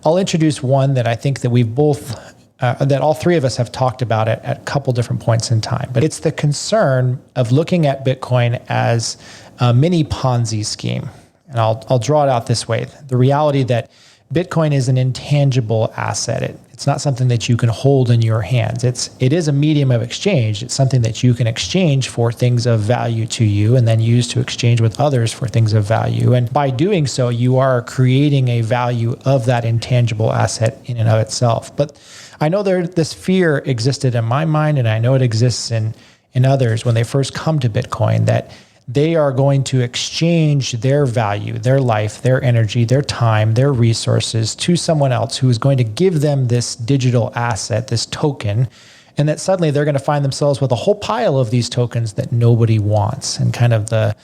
[SPEAKER 2] I'll introduce one that I think that we've both, that all three of us have talked about it at a couple different points in time. But it's the concern of looking at Bitcoin as a mini Ponzi scheme. And I'll draw it out this way. The reality that Bitcoin is an intangible asset. It's not something that you can hold in your hands. It is a medium of exchange. It's something that you can exchange for things of value to you and then use to exchange with others for things of value. And by doing so, you are creating a value of that intangible asset in and of itself. But I know this fear existed in my mind, and I know it exists in others when they first come to Bitcoin, that they are going to exchange their value, their life, their energy, their time, their resources to someone else who is going to give them this digital asset, this token, and that suddenly they're going to find themselves with a whole pile of these tokens that nobody wants, and kind of the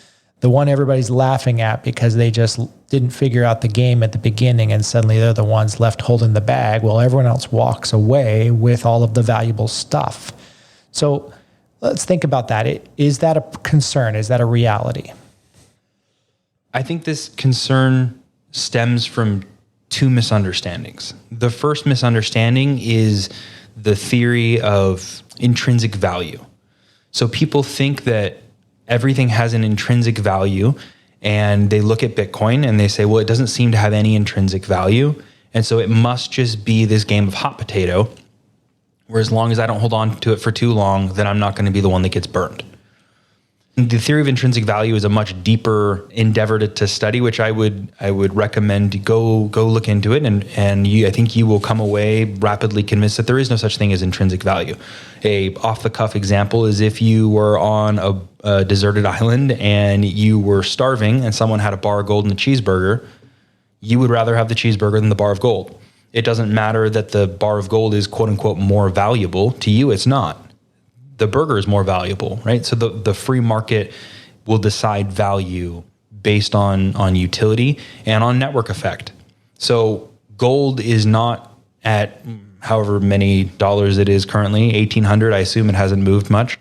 [SPEAKER 2] one everybody's laughing at because they just didn't figure out the game at the beginning, and suddenly they're the ones left holding the bag while everyone else walks away with all of the valuable stuff. So let's think about that. Is that a concern? Is that a reality?
[SPEAKER 1] I think this concern stems from two misunderstandings. The first misunderstanding is the theory of intrinsic value. So people think that everything has an intrinsic value, and they look at Bitcoin and they say, well, it doesn't seem to have any intrinsic value, and so it must just be this game of hot potato, where as long as I don't hold on to it for too long, then I'm not going to be the one that gets burned. The theory of intrinsic value is a much deeper endeavor to study, which I would recommend to go look into it, and I think you will come away rapidly convinced that there is no such thing as intrinsic value. A off-the-cuff example is if you were on a deserted island and you were starving and someone had a bar of gold and a cheeseburger, you would rather have the cheeseburger than the bar of gold. It doesn't matter that the bar of gold is quote unquote more valuable. To you, it's not. The burger is more valuable, right? So the free market will decide value based on utility and on network effect. So gold is not at however many dollars it is currently, 1,800. I assume it hasn't moved much,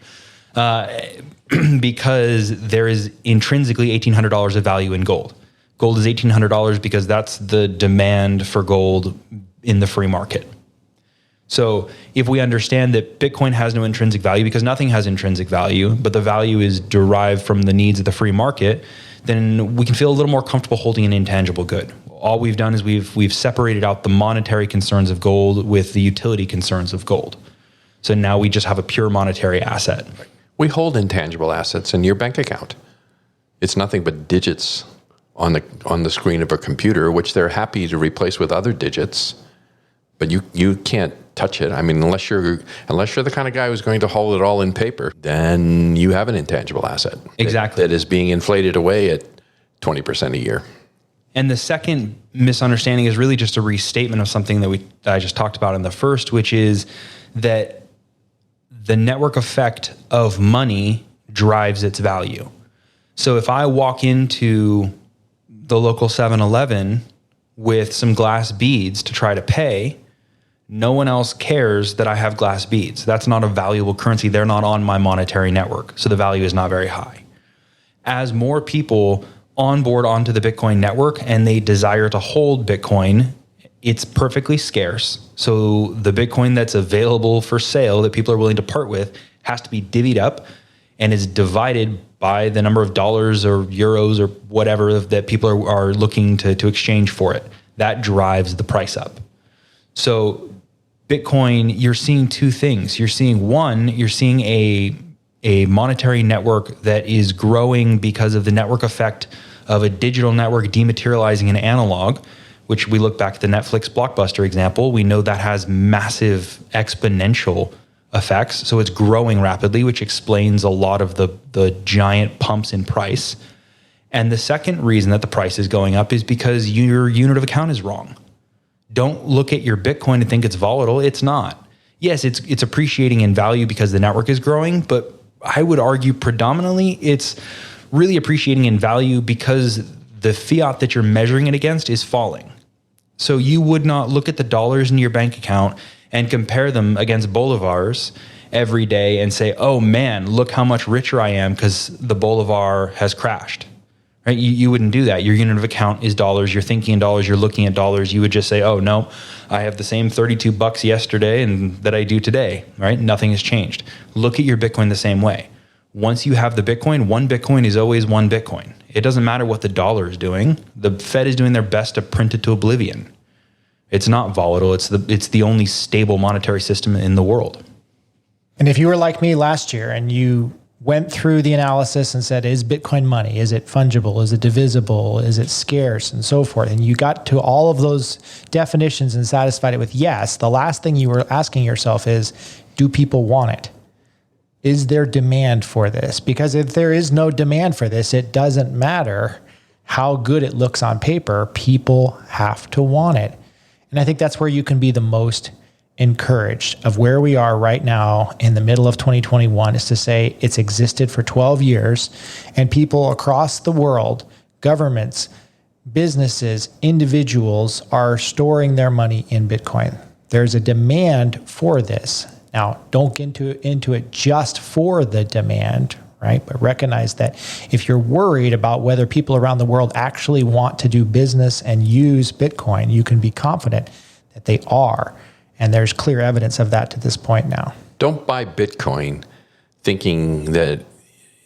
[SPEAKER 1] because there is intrinsically $1,800 of value in gold. Gold is $1,800 because that's the demand for gold in the free market. So if we understand that Bitcoin has no intrinsic value because nothing has intrinsic value, but the value is derived from the needs of the free market, then we can feel a little more comfortable holding an intangible good. All we've done is we've separated out the monetary concerns of gold with the utility concerns of gold. So now we just have a pure monetary asset.
[SPEAKER 3] We hold intangible assets in your bank account. It's nothing but digits on the screen of a computer, which they're happy to replace with other digits, but you can't touch it. I mean, unless you're the kind of guy who's going to hold it all in paper, then you have an intangible asset.
[SPEAKER 1] Exactly.
[SPEAKER 3] That is being inflated away at 20% a year.
[SPEAKER 1] And the second misunderstanding is really just a restatement of something that I just talked about in the first, which is that the network effect of money drives its value. So if I walk into the local 7-Eleven with some glass beads to try to pay, no one else cares that I have glass beads. That's not a valuable currency. They're not on my monetary network. So the value is not very high. As more people onboard onto the Bitcoin network and they desire to hold Bitcoin, it's perfectly scarce. So the Bitcoin that's available for sale that people are willing to part with has to be divvied up and is divided by the number of dollars or euros or whatever that people are looking to exchange for it. That drives the price up. So Bitcoin, you're seeing two things. You're seeing a monetary network that is growing because of the network effect of a digital network dematerializing an analog, which we look back at the Netflix Blockbuster example. We know that has massive exponential effects. So it's growing rapidly, which explains a lot of the giant pumps in price. And the second reason that the price is going up is because your unit of account is wrong. Don't look at your Bitcoin and think it's volatile. It's not. Yes, it's appreciating in value because the network is growing, but I would argue predominantly it's really appreciating in value because the fiat that you're measuring it against is falling. So you would not look at the dollars in your bank account and compare them against bolivars every day and say, oh man, look how much richer I am because the bolivar has crashed. Right? You wouldn't do that. Your unit of account is dollars. You're thinking in dollars. You're looking at dollars. You would just say, oh no, I have the same $32 yesterday and that I do today, right? Nothing has changed. Look at your Bitcoin the same way. Once you have the Bitcoin, one Bitcoin is always one Bitcoin. It doesn't matter what the dollar is doing. The Fed is doing their best to print it to oblivion. It's not volatile. It's the only stable monetary system in the world.
[SPEAKER 2] And if you were like me last year and you went through the analysis and said, is Bitcoin money? Is it fungible? Is it divisible? Is it scarce? And so forth. And you got to all of those definitions and satisfied it with yes. The last thing you were asking yourself is, do people want it? Is there demand for this? Because if there is no demand for this, it doesn't matter how good it looks on paper. People have to want it. And I think that's where you can be the most encouraged of where we are right now in the middle of 2021 is to say it's existed for 12 years and people across the world, governments, businesses, individuals are storing their money in Bitcoin. There's a demand for this. Now, don't get into it just for the demand, right? But recognize that if you're worried about whether people around the world actually want to do business and use Bitcoin, you can be confident that they are. And there's clear evidence of that to this point now.
[SPEAKER 3] Don't buy Bitcoin thinking that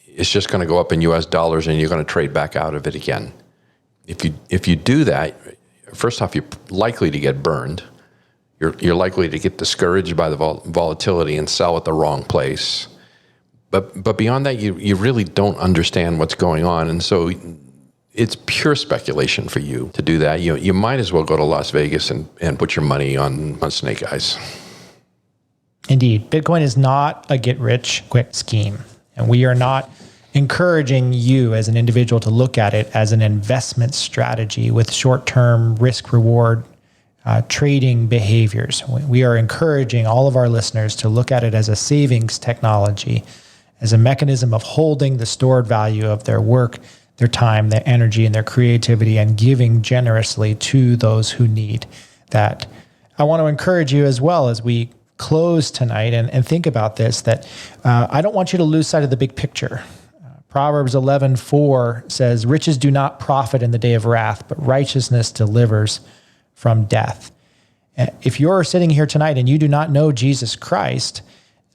[SPEAKER 3] it's just going to go up in US dollars and you're going to trade back out of it again. If you do that, first off, you're likely to get burned. You're likely to get discouraged by the volatility and sell at the wrong place. But beyond that, you really don't understand what's going on. And so it's pure speculation for you to do that. You might as well go to Las Vegas and put your money on snake eyes.
[SPEAKER 2] Indeed. Bitcoin is not a get-rich-quick scheme. And we are not encouraging you as an individual to look at it as an investment strategy with short-term risk-reward trading behaviors. We are encouraging all of our listeners to look at it as a savings technology, as a mechanism of holding the stored value of their work, their time, their energy, and their creativity, and giving generously to those who need that. I want to encourage you as well as we close tonight and think about this, that I don't want you to lose sight of the big picture. Proverbs 11:4 says, riches do not profit in the day of wrath, but righteousness delivers from death. If you're sitting here tonight and you do not know Jesus Christ,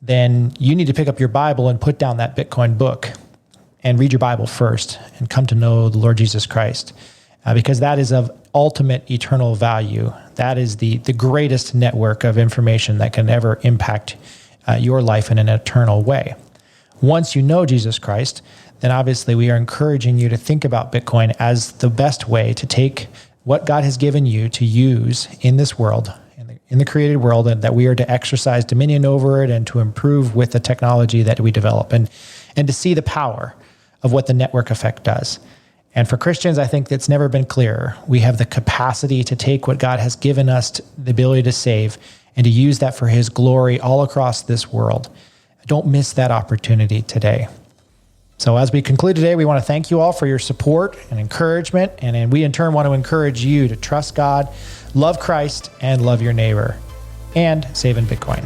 [SPEAKER 2] then you need to pick up your Bible and put down that Bitcoin book and read your Bible first and come to know the Lord Jesus Christ, because that is of ultimate eternal value. That is the greatest network of information that can ever impact your life in an eternal way. Once you know Jesus Christ, then obviously we are encouraging you to think about Bitcoin as the best way to take what God has given you to use in this world, in the created world, and that we are to exercise dominion over it and to improve with the technology that we develop, and to see the power of what the network effect does. And for Christians, I think it's never been clearer. We have the capacity to take what God has given us, the ability to save, and to use that for his glory all across this world. Don't miss that opportunity today. So as we conclude today, we want to thank you all for your support and encouragement. And we in turn want to encourage you to trust God, love Christ, and love your neighbor, and save in Bitcoin.